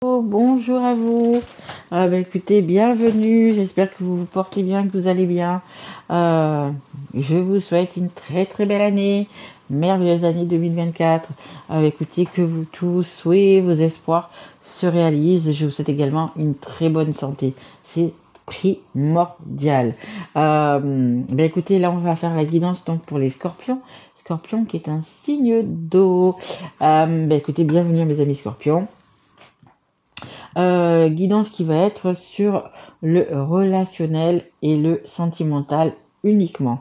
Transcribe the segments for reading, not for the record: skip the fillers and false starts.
Oh, bonjour à vous. Écoutez, bienvenue. J'espère que vous vous portez bien, que vous allez bien. Euh, je vous souhaite une très très belle année, merveilleuse année 2024. Écoutez, que vous tous souhaitez vos espoirs se réalisent. Je vous souhaite également une très bonne santé. C'est primordial. Écoutez, là on va faire la guidance donc pour les scorpions. Scorpion qui est un signe d'eau. Écoutez, bienvenue mes amis scorpions. Guidance qui va être sur le relationnel et le sentimental uniquement.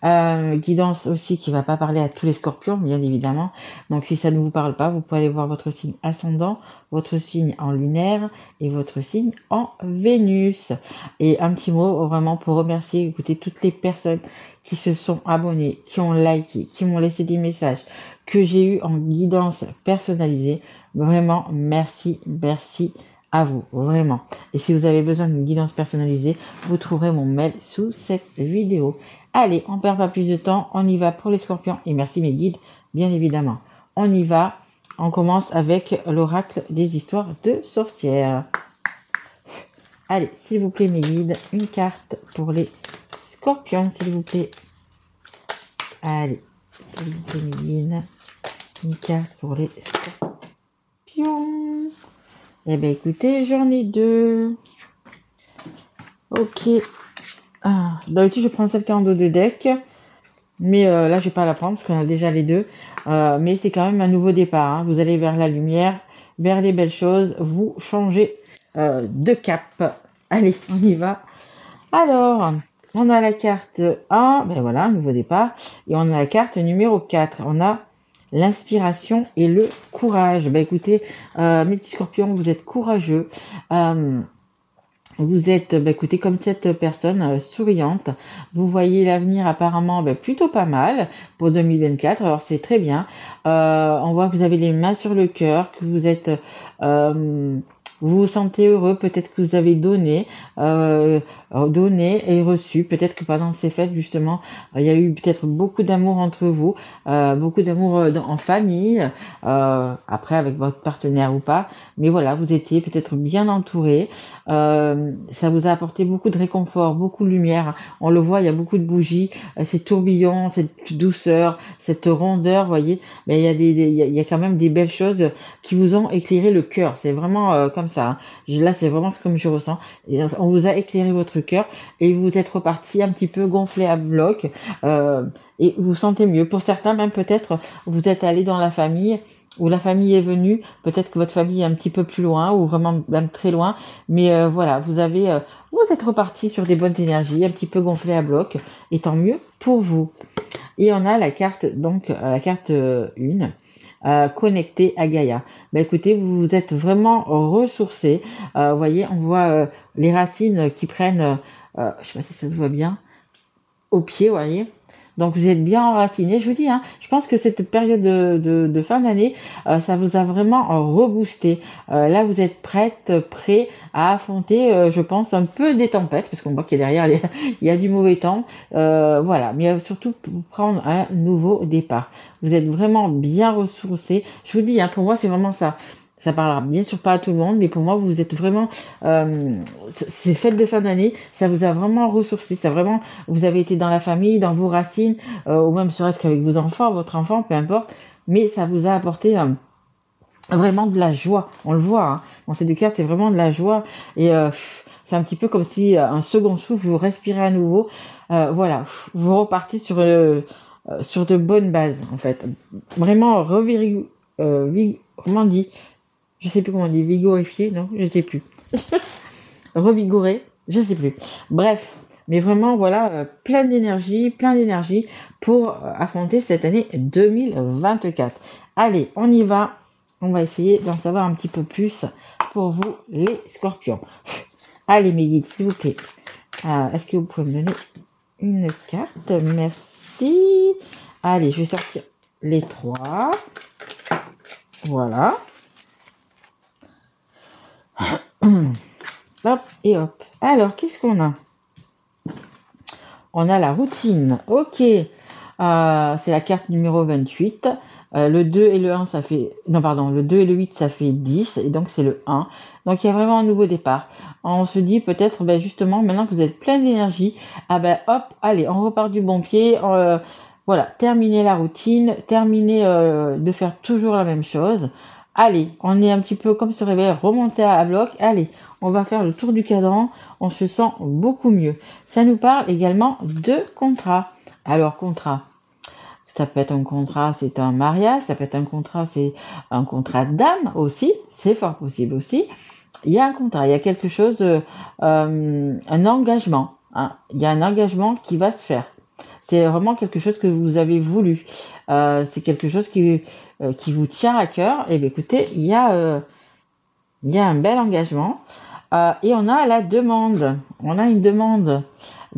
Guidance aussi qui va pas parler à tous les scorpions, bien évidemment. Donc si ça ne vous parle pas, vous pouvez aller voir votre signe ascendant, votre signe en lunaire et votre signe en Vénus. Et un petit mot vraiment pour remercier, écoutez, toutes les personnes qui se sont abonnées, qui ont liké, qui m'ont laissé des messages, que j'ai eu en guidance personnalisée. Vraiment, merci à vous, vraiment. Et si vous avez besoin d'une guidance personnalisée, vous trouverez mon mail sous cette vidéo. Allez, on perd pas plus de temps, on y va pour les scorpions. Et merci mes guides, bien évidemment. On y va, on commence avec l'oracle des histoires de sorcières. Allez, s'il vous plaît mes guides, une carte pour les scorpions, s'il vous plaît. Allez, s'il vous plaît mes guides, une carte pour les scorpions. Eh bien, écoutez, j'en ai deux. Ok. D'habitude, je prends celle qui est en dos de deck. Mais là, je vais pas la prendre parce qu'on a déjà les deux. Mais c'est quand même un nouveau départ. Hein. Vous allez vers la lumière, vers les belles choses. Vous changez de cap. Allez, on y va. Alors, on a la carte 1. Ben voilà, nouveau départ. Et on a la carte numéro 4. On a l'inspiration et le courage. Écoutez, mes petits scorpions, vous êtes courageux. Vous êtes, écoutez, comme cette personne souriante. Vous voyez l'avenir apparemment plutôt pas mal pour 2024. Alors c'est très bien. On voit que vous avez les mains sur le cœur, que vous êtes, vous vous sentez heureux. Peut-être que vous avez donné et reçu. Peut-être que pendant ces fêtes justement, il y a eu peut-être beaucoup d'amour entre vous, beaucoup d'amour en famille. Après avec votre partenaire ou pas. Mais voilà, vous étiez peut-être bien entouré. Ça vous a apporté beaucoup de réconfort, beaucoup de lumière. On le voit, il y a beaucoup de bougies, ces tourbillons, cette douceur, cette rondeur, vous voyez. Mais il y a quand même des belles choses qui vous ont éclairé le cœur. C'est vraiment comme ça. Hein. Là, c'est vraiment comme je ressens. Et on vous a éclairé votre cœur et vous êtes reparti un petit peu gonflé à bloc. Et vous vous sentez mieux. Pour certains, même peut-être, vous êtes allé dans la famille ou la famille est venue, peut-être que votre famille est un petit peu plus loin ou vraiment même très loin, mais voilà, vous êtes reparti sur des bonnes énergies, un petit peu gonflé à bloc, et tant mieux pour vous. Et on a la carte, donc la carte 1, connectée à Gaïa. Écoutez, vous êtes vraiment ressourcé. Vous voyez, on voit les racines qui prennent, je sais pas si ça se voit bien, au pied, vous voyez. Donc vous êtes bien enraciné, je vous dis, hein, je pense que cette période de fin d'année, ça vous a vraiment reboosté. Là, vous êtes prêt à affronter, je pense, un peu des tempêtes, parce qu'on voit qu'il y a derrière, il y a du mauvais temps. Voilà, mais surtout pour prendre un nouveau départ. Vous êtes vraiment bien ressourcé. Je vous dis, hein, pour moi, c'est vraiment ça. Ça parlera bien sûr pas à tout le monde, mais pour moi, vous êtes vraiment... ces fêtes de fin d'année, ça vous a vraiment ressourcé. Ça vraiment, vous avez été dans la famille, dans vos racines, ou même serait-ce qu'avec vos enfants, votre enfant, peu importe. Mais ça vous a apporté vraiment de la joie. On le voit. Hein. Dans ces deux cartes, c'est vraiment de la joie. Et c'est un petit peu comme si un second souffle, vous respirez à nouveau. Voilà, vous repartez sur de bonnes bases, en fait. Vraiment, comment on dit? Je sais plus comment on dit, vigorifier, non, je sais plus. Revigorer, je sais plus. Bref, mais vraiment, voilà, plein d'énergie pour affronter cette année 2024. Allez, on y va. On va essayer d'en savoir un petit peu plus pour vous, les scorpions. Allez, mes guides, s'il vous plaît. Est-ce que vous pouvez me donner une carte? Merci. Allez, je vais sortir les 3. Voilà. Hop et hop. Alors, qu'est-ce qu'on a? On a la routine. Ok. C'est la carte numéro 28. Le 2 et le 1, ça fait... Non, pardon, le 2 et le 8, ça fait 10, et donc c'est le 1. Donc il y a vraiment un nouveau départ. On se dit peut-être, justement, maintenant que vous êtes plein d'énergie, hop, allez, on repart du bon pied. Voilà, terminer la routine, terminer de faire toujours la même chose. Allez, on est un petit peu comme se réveiller, remonter à bloc. Allez, on va faire le tour du cadran. On se sent beaucoup mieux. Ça nous parle également de contrat. Alors, contrat. Ça peut être un contrat, c'est un mariage. Ça peut être un contrat, c'est un contrat d'âme aussi. C'est fort possible aussi. Il y a un contrat, il y a quelque chose, un engagement. Hein. Il y a un engagement qui va se faire. C'est vraiment quelque chose que vous avez voulu. C'est quelque chose qui vous tient à cœur. Et bien, écoutez, il y a un bel engagement. Et on a la demande. On a une demande.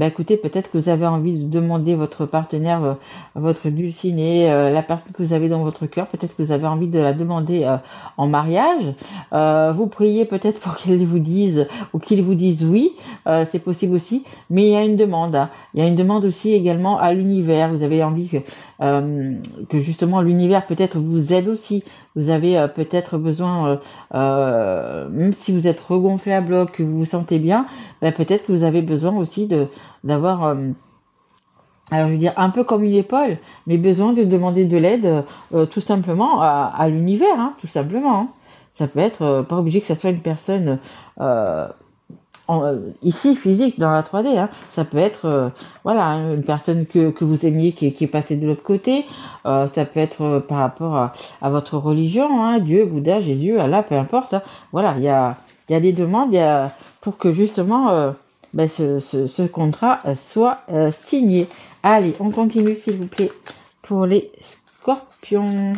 Écoutez, peut-être que vous avez envie de demander votre partenaire, votre dulcinée, la personne que vous avez dans votre cœur, peut-être que vous avez envie de la demander en mariage. Vous priez peut-être pour qu'elle vous dise ou qu'il vous dise oui, c'est possible aussi. Mais il y a une demande. Hein. Il y a une demande aussi également à l'univers. Vous avez envie que justement l'univers peut-être vous aide aussi. Vous avez peut-être besoin, même si vous êtes regonflé à bloc, que vous vous sentez bien, peut-être que vous avez besoin aussi d'avoir, alors je veux dire, un peu comme une épaule, mais besoin de demander de l'aide tout simplement à l'univers, hein, tout simplement. Hein. Ça peut être, pas obligé que ça soit une personne ici physique dans la 3D, hein. Ça peut être voilà, hein, une personne que vous aimiez qui est passée de l'autre côté. Ça peut être par rapport à votre religion, hein, Dieu, Bouddha, Jésus, Allah, peu importe. Hein. Voilà, il y a des demandes pour que justement ce contrat soit signé. Allez, on continue s'il vous plaît pour les scorpions.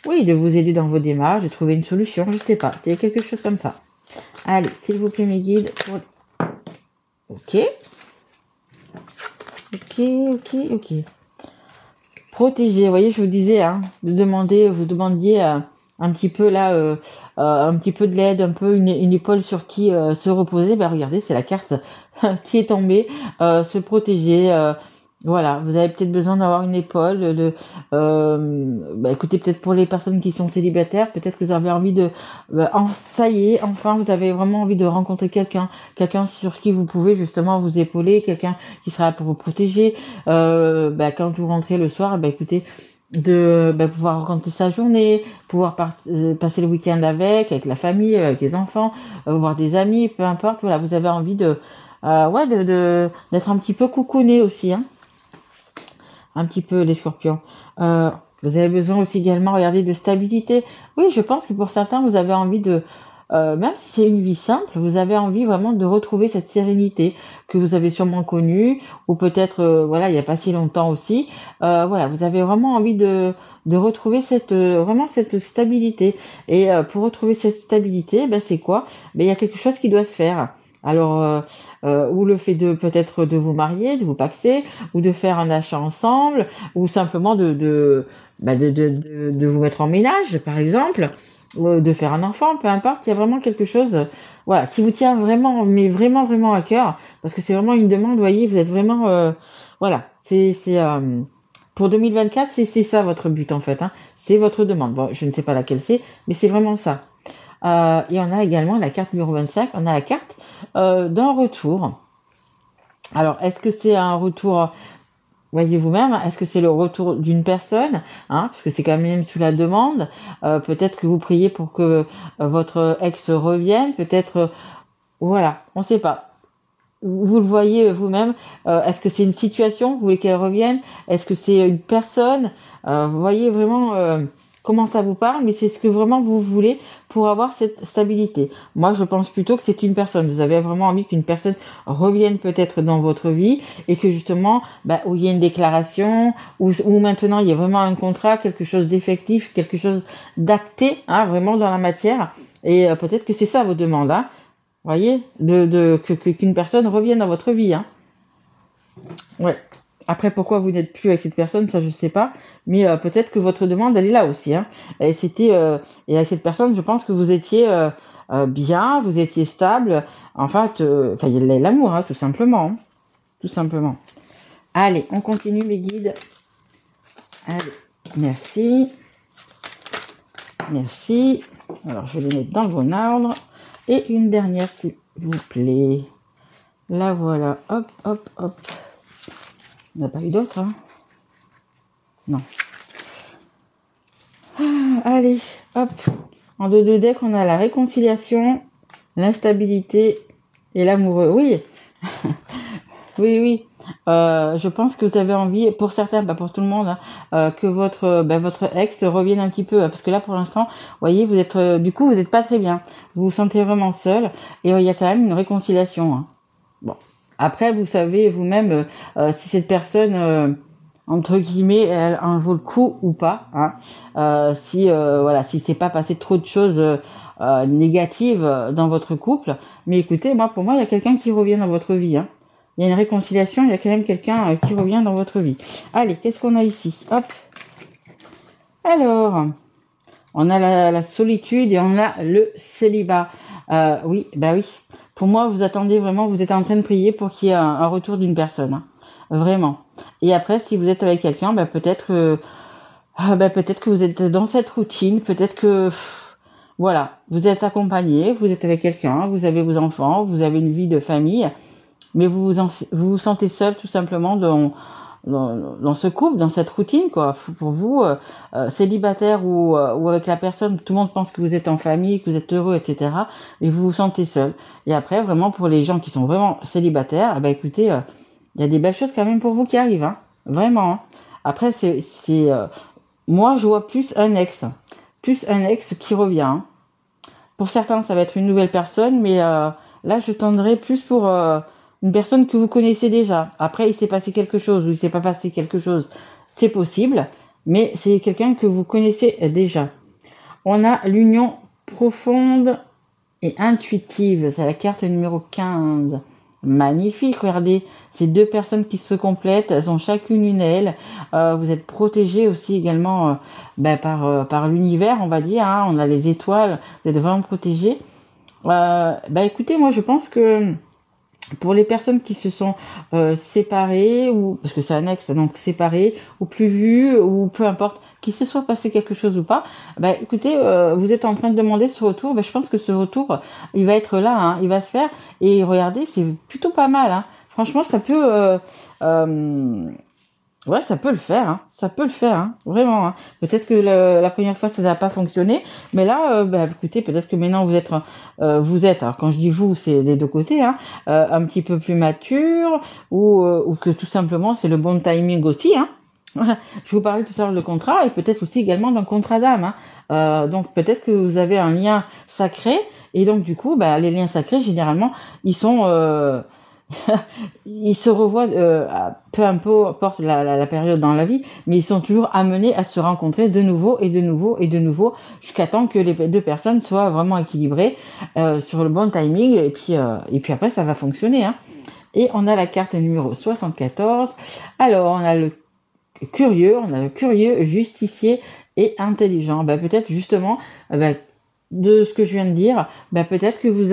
Oui, de vous aider dans vos démarches, de trouver une solution, je sais pas, c'est quelque chose comme ça. Allez, s'il vous plaît, mes guides. Ok. Protéger, vous voyez, je vous disais, hein, vous demandiez un petit peu là, un petit peu de l'aide, un peu une épaule sur qui se reposer. Regardez, c'est la carte qui est tombée. Se protéger. Voilà, vous avez peut-être besoin d'avoir une épaule. Écoutez, peut-être pour les personnes qui sont célibataires, peut-être que vous avez envie de... ça y est, enfin, vous avez vraiment envie de rencontrer quelqu'un sur qui vous pouvez justement vous épauler, quelqu'un qui sera là pour vous protéger. Quand vous rentrez le soir, écoutez, de pouvoir raconter sa journée, pouvoir passer le week-end avec la famille, avec les enfants, voir des amis, peu importe. Voilà, vous avez envie d'être un petit peu coucouné aussi, hein. Un petit peu les scorpions. Vous avez besoin aussi également, regardez, de stabilité. Oui, je pense que pour certains, vous avez envie de, même si c'est une vie simple, vous avez envie vraiment de retrouver cette sérénité que vous avez sûrement connue, ou peut-être, il n'y a pas si longtemps aussi. Voilà, vous avez vraiment envie de retrouver vraiment cette stabilité. Et pour retrouver cette stabilité, c'est quoi? Il y a quelque chose qui doit se faire. Alors, ou le fait de peut-être de vous marier, de vous paxer, ou de faire un achat ensemble, ou simplement de vous mettre en ménage, par exemple, ou de faire un enfant, peu importe. Il y a vraiment quelque chose, voilà, qui vous tient vraiment, mais vraiment, vraiment à cœur, parce que c'est vraiment une demande. Vous voyez, vous êtes vraiment, voilà, c'est pour 2024, c'est ça votre but en fait. Hein. C'est votre demande. Bon, je ne sais pas laquelle c'est, mais c'est vraiment ça. Et on a également la carte numéro 25, on a la carte d'un retour. Alors, est-ce que c'est un retour, voyez vous-même, est-ce que c'est le retour d'une personne, hein, parce que c'est quand même sous la demande, peut-être que vous priez pour que votre ex revienne, peut-être, voilà, on ne sait pas. Vous le voyez vous-même, est-ce que c'est une situation, vous voulez qu'elle revienne, est-ce que c'est une personne, vous voyez vraiment... comment ça vous parle, mais c'est ce que vraiment vous voulez pour avoir cette stabilité. Moi, je pense plutôt que c'est une personne. Vous avez vraiment envie qu'une personne revienne peut-être dans votre vie et que justement, où il y a une déclaration, où maintenant il y a vraiment un contrat, quelque chose d'effectif, quelque chose d'acté, hein, vraiment dans la matière. Et peut-être que c'est ça vos demandes, hein. Vous voyez, qu'une personne revienne dans votre vie, hein. Ouais. Après, pourquoi vous n'êtes plus avec cette personne, ça je sais pas, mais peut-être que votre demande elle est là aussi. Hein. Et et avec cette personne, je pense que vous étiez bien, vous étiez stable. Enfin, il y a l'amour, hein, tout simplement, hein. Tout simplement. Allez, on continue mes guides. Allez, Merci. Merci. Alors, je vais les mettre dans le bon ordre. Et une dernière, s'il vous plaît. La voilà. Hop, hop, hop. On n'a pas eu d'autres, hein? Non. Allez, hop. En dos de deck, on a la réconciliation, l'instabilité et l'amoureux. Oui. Oui, oui. Je pense que vous avez envie, pour certains, pas pour tout le monde, hein, que votre ex revienne un petit peu, parce que là, pour l'instant, vous voyez, vous êtes, du coup, vous n'êtes pas très bien. Vous vous sentez vraiment seul, et il y a quand même une réconciliation. Hein. Bon. Après, vous savez vous-même si cette personne, entre guillemets, elle en vaut le coup ou pas. Hein. Si c'est pas passé trop de choses négatives dans votre couple. Mais écoutez, pour moi, il y a quelqu'un qui revient dans votre vie. Hein. Il y a une réconciliation, il y a quand même quelqu'un qui revient dans votre vie. Allez, qu'est-ce qu'on a ici? Hop. Alors, on a la solitude et on a le célibat. Oui, oui. Pour moi, vous attendez vraiment, vous êtes en train de prier pour qu'il y ait un retour d'une personne. Hein. Vraiment. Et après, si vous êtes avec quelqu'un, peut-être que vous êtes dans cette routine, peut-être que... voilà, vous êtes accompagné, vous êtes avec quelqu'un, vous avez vos enfants, vous avez une vie de famille... Mais vous vous sentez seul tout simplement dans ce couple, dans cette routine, quoi. Pour vous, célibataire ou avec la personne, tout le monde pense que vous êtes en famille, que vous êtes heureux, etc. Et vous vous sentez seul. Et après, vraiment, pour les gens qui sont vraiment célibataires, écoutez, il y a des belles choses quand même pour vous qui arrivent, hein. Vraiment. Hein. Après, moi, je vois plus un ex qui revient. Hein. Pour certains, ça va être une nouvelle personne, mais là, je tendrai plus pour... une personne que vous connaissez déjà. Après, il s'est passé quelque chose ou il s'est pas passé quelque chose, c'est possible, mais c'est quelqu'un que vous connaissez déjà. On a l'union profonde et intuitive. C'est la carte numéro 15. Magnifique, regardez, ces deux personnes qui se complètent, elles ont chacune une aile. Vous êtes protégés aussi également par l'univers, on va dire. Hein. On a les étoiles, vous êtes vraiment protégés. Écoutez, moi je pense que pour les personnes qui se sont séparées, ou parce que c'est un ex, donc séparées, ou plus vues, ou peu importe, qu'il se soit passé quelque chose ou pas, écoutez, vous êtes en train de demander ce retour, je pense que ce retour, il va être là, hein, il va se faire, et regardez, c'est plutôt pas mal, hein. Franchement, ça peut... ouais, ça peut le faire, hein. Ça peut le faire, hein. Vraiment. Hein. Peut-être que la première fois ça n'a pas fonctionné, mais là, écoutez, peut-être que maintenant vous êtes, alors quand je dis vous, c'est les deux côtés, hein, un petit peu plus mature, ou que tout simplement c'est le bon timing aussi, hein. Voilà. Je vous parlais tout à l'heure de contrat et peut-être aussi également d'un contrat d'âme. Hein. Donc peut-être que vous avez un lien sacré et donc du coup, les liens sacrés généralement ils sont ils se revoient, peu importe la période dans la vie, mais ils sont toujours amenés à se rencontrer de nouveau et de nouveau et de nouveau, jusqu'à temps que les deux personnes soient vraiment équilibrées sur le bon timing, et puis après ça va fonctionner. Hein. Et on a la carte numéro 74. Alors, on a le curieux, justicier et intelligent. Peut-être justement, de ce que je viens de dire, peut-être que vous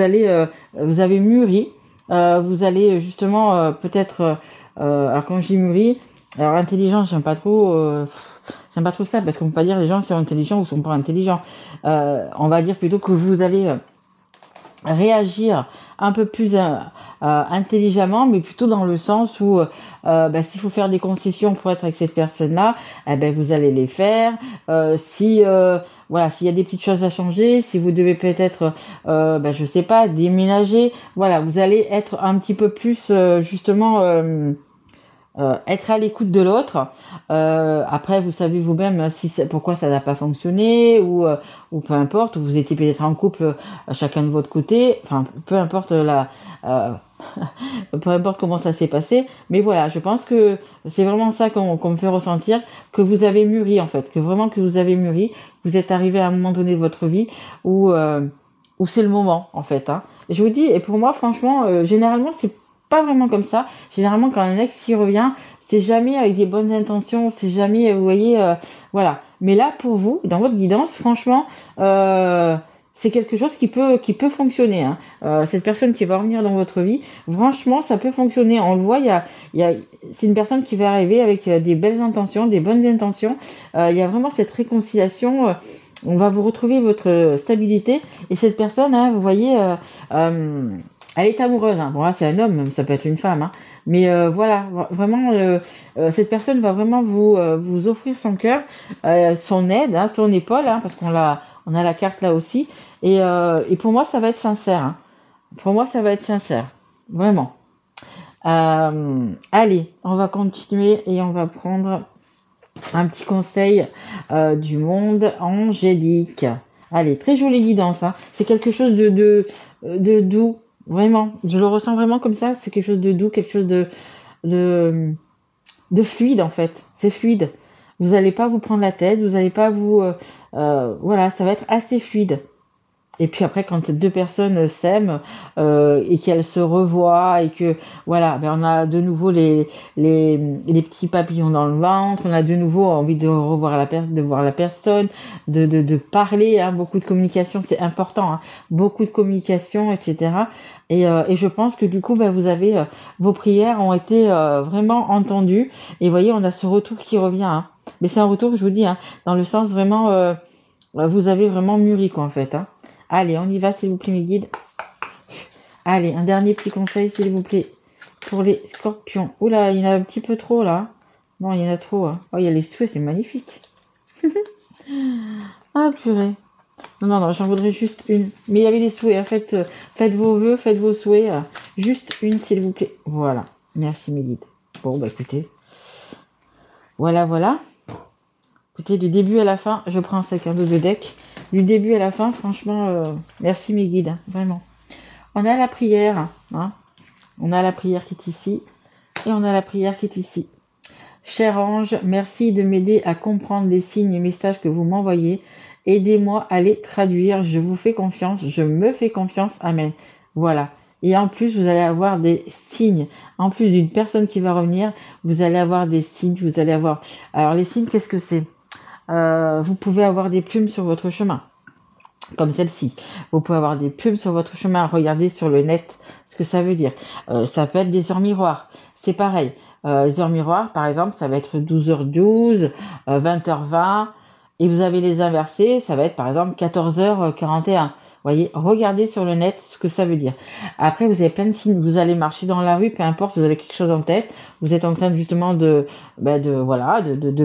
avez mûri. Vous allez justement peut-être alors quand je dis mûri, alors intelligent, j'aime pas trop ça parce qu'on peut pas dire les gens sont intelligents ou sont pas intelligents. On va dire plutôt que vous allez réagir un peu plus intelligemment, mais plutôt dans le sens où s'il faut faire des concessions pour être avec cette personne-là, vous allez les faire. S'il y a des petites choses à changer, si vous devez peut-être, je sais pas, déménager, voilà, vous allez être un petit peu plus justement être à l'écoute de l'autre. Après, vous savez vous-même pourquoi ça n'a pas fonctionné ou peu importe. Vous étiez peut-être en couple chacun de votre côté. Enfin, peu importe peu importe comment ça s'est passé. Mais voilà, je pense que c'est vraiment ça qu'on me fait ressentir, que vous avez mûri en fait, que vous avez mûri. Vous êtes arrivé à un moment donné de votre vie où c'est le moment en fait. Hein. Et je vous dis, et pour moi, franchement, généralement, c'est pas vraiment comme ça. Généralement, quand un ex y revient, c'est jamais avec des bonnes intentions, c'est jamais, vous voyez, voilà. Mais là, pour vous, dans votre guidance, franchement, c'est quelque chose qui peut fonctionner, hein. Cette personne qui va revenir dans votre vie, franchement, ça peut fonctionner. On le voit, il y a, c'est une personne qui va arriver avec des belles intentions, des bonnes intentions. Il y a vraiment cette réconciliation. On va vous retrouver votre stabilité. Et cette personne, hein, vous voyez, elle est amoureuse. Hein. Bon, là, c'est un homme, ça peut être une femme. Hein. Mais voilà, vraiment, cette personne va vraiment vous offrir son cœur, son aide, hein, son épaule, hein, parce on a la carte là aussi. Et pour moi, ça va être sincère. Hein. Pour moi, ça va être sincère. Vraiment. Allez, on va continuer et on va prendre un petit conseil du monde angélique. Allez, très jolie guidance. Hein. C'est quelque chose de doux. Vraiment. Je le ressens vraiment comme ça. C'est quelque chose de doux, quelque chose de, de fluide en fait. C'est fluide. Vous n'allez pas vous prendre la tête. Vous n'allez pas vous... voilà, ça va être assez fluide. Et puis après, quand deux personnes s'aiment et qu'elles se revoient et que voilà, ben on a de nouveau les petits papillons dans le ventre, on a de nouveau envie de revoir de voir la personne, de parler, hein, beaucoup de communication, c'est important, hein, beaucoup de communication, etc. Et je pense que du coup, ben vous avez vos prières ont été vraiment entendues. Et vous voyez, on a ce retour qui revient. Hein. Mais c'est un retour, je vous dis, hein, dans le sens vraiment, vous avez vraiment mûri quoi en fait. Hein. Allez, on y va, s'il vous plaît, mes guides. Allez, un dernier petit conseil, s'il vous plaît, pour les scorpions. Oula, il y en a un petit peu trop, là. Non, il y en a trop. Hein. Oh, il y a les souhaits, c'est magnifique. Ah, purée. Non, j'en voudrais juste une. Mais il y avait des souhaits. En fait, faites vos vœux, faites vos souhaits. Juste une, s'il vous plaît. Voilà. Merci, mes guides. Bon, bah, écoutez. Voilà. Écoutez, du début à la fin, je prends un sac à dos de deck. Du début à la fin, franchement, merci mes guides, hein, vraiment. On a la prière, hein. On a la prière qui est ici, et on a la prière qui est ici. Cher ange, merci de m'aider à comprendre les signes et messages que vous m'envoyez. Aidez-moi à les traduire, je vous fais confiance, je me fais confiance, amen. Voilà. Et en plus, vous allez avoir des signes. En plus d'une personne qui va revenir, vous allez avoir des signes, vous allez avoir... Alors les signes, qu'est-ce que c'est ? Vous pouvez avoir des plumes sur votre chemin, comme celle-ci. Vous pouvez avoir des plumes sur votre chemin. Regardez sur le net ce que ça veut dire. Ça peut être des heures miroirs. C'est pareil. Les heures miroirs, par exemple, ça va être 12h12, 20h20. Et vous avez les inversés, ça va être par exemple 14h41. Vous voyez, regardez sur le net ce que ça veut dire. Après, vous avez plein de signes. Vous allez marcher dans la rue, peu importe, vous avez quelque chose en tête. Vous êtes en train justement de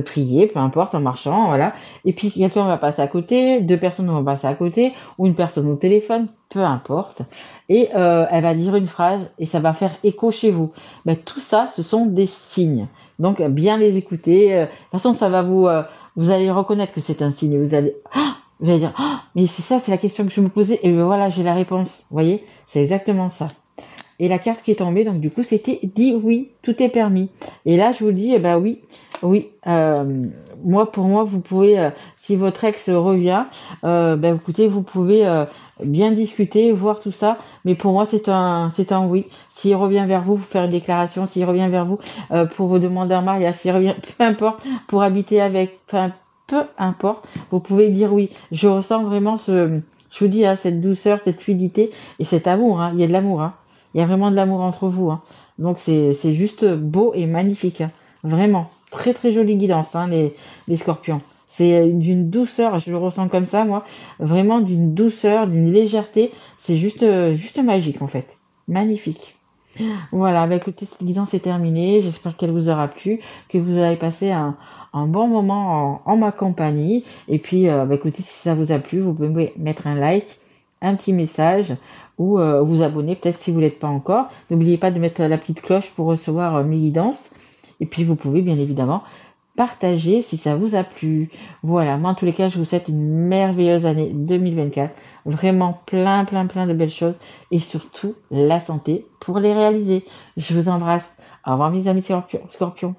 prier, peu importe, en marchant, voilà. Et puis, quelqu'un va passer à côté, deux personnes vont passer à côté, ou une personne au téléphone, peu importe. Et elle va dire une phrase et ça va faire écho chez vous. Tout ça, ce sont des signes. Donc, bien les écouter. De toute façon, ça va vous allez reconnaître que c'est un signe. Vous allez dire, mais c'est ça, c'est la question que je me posais. Et voilà, j'ai la réponse. Vous voyez, c'est exactement ça. Et la carte qui est tombée, donc du coup, c'était dit oui, tout est permis. Et là, je vous dis, oui. Pour moi, vous pouvez, si votre ex revient, écoutez, vous pouvez bien discuter, voir tout ça. Mais pour moi, c'est un oui. S'il revient vers vous, faire une déclaration. S'il revient vers vous pour vous demander un mariage, s'il revient, peu importe, pour habiter avec, peu importe, vous pouvez dire oui. Je ressens vraiment je vous dis, hein, cette douceur, cette fluidité et cet amour. Hein. Il y a de l'amour. Hein. Il y a vraiment de l'amour entre vous. Hein. Donc c'est juste beau et magnifique. Hein. Vraiment. Très très jolie guidance, hein, les scorpions. C'est d'une douceur, je le ressens comme ça, moi. Vraiment d'une douceur, d'une légèreté. C'est juste magique, en fait. Magnifique. Voilà, écoutez, cette guidance est terminée. J'espère qu'elle vous aura plu, que vous avez passé un bon moment en ma compagnie. Et puis, écoutez, si ça vous a plu, vous pouvez mettre un like, un petit message ou vous abonner, peut-être si vous ne l'êtes pas encore. N'oubliez pas de mettre la petite cloche pour recevoir mes guidances. Et puis, vous pouvez bien évidemment partager si ça vous a plu. Voilà, moi en tous les cas, je vous souhaite une merveilleuse année 2024. Vraiment plein de belles choses et surtout la santé pour les réaliser. Je vous embrasse. Au revoir mes amis scorpions.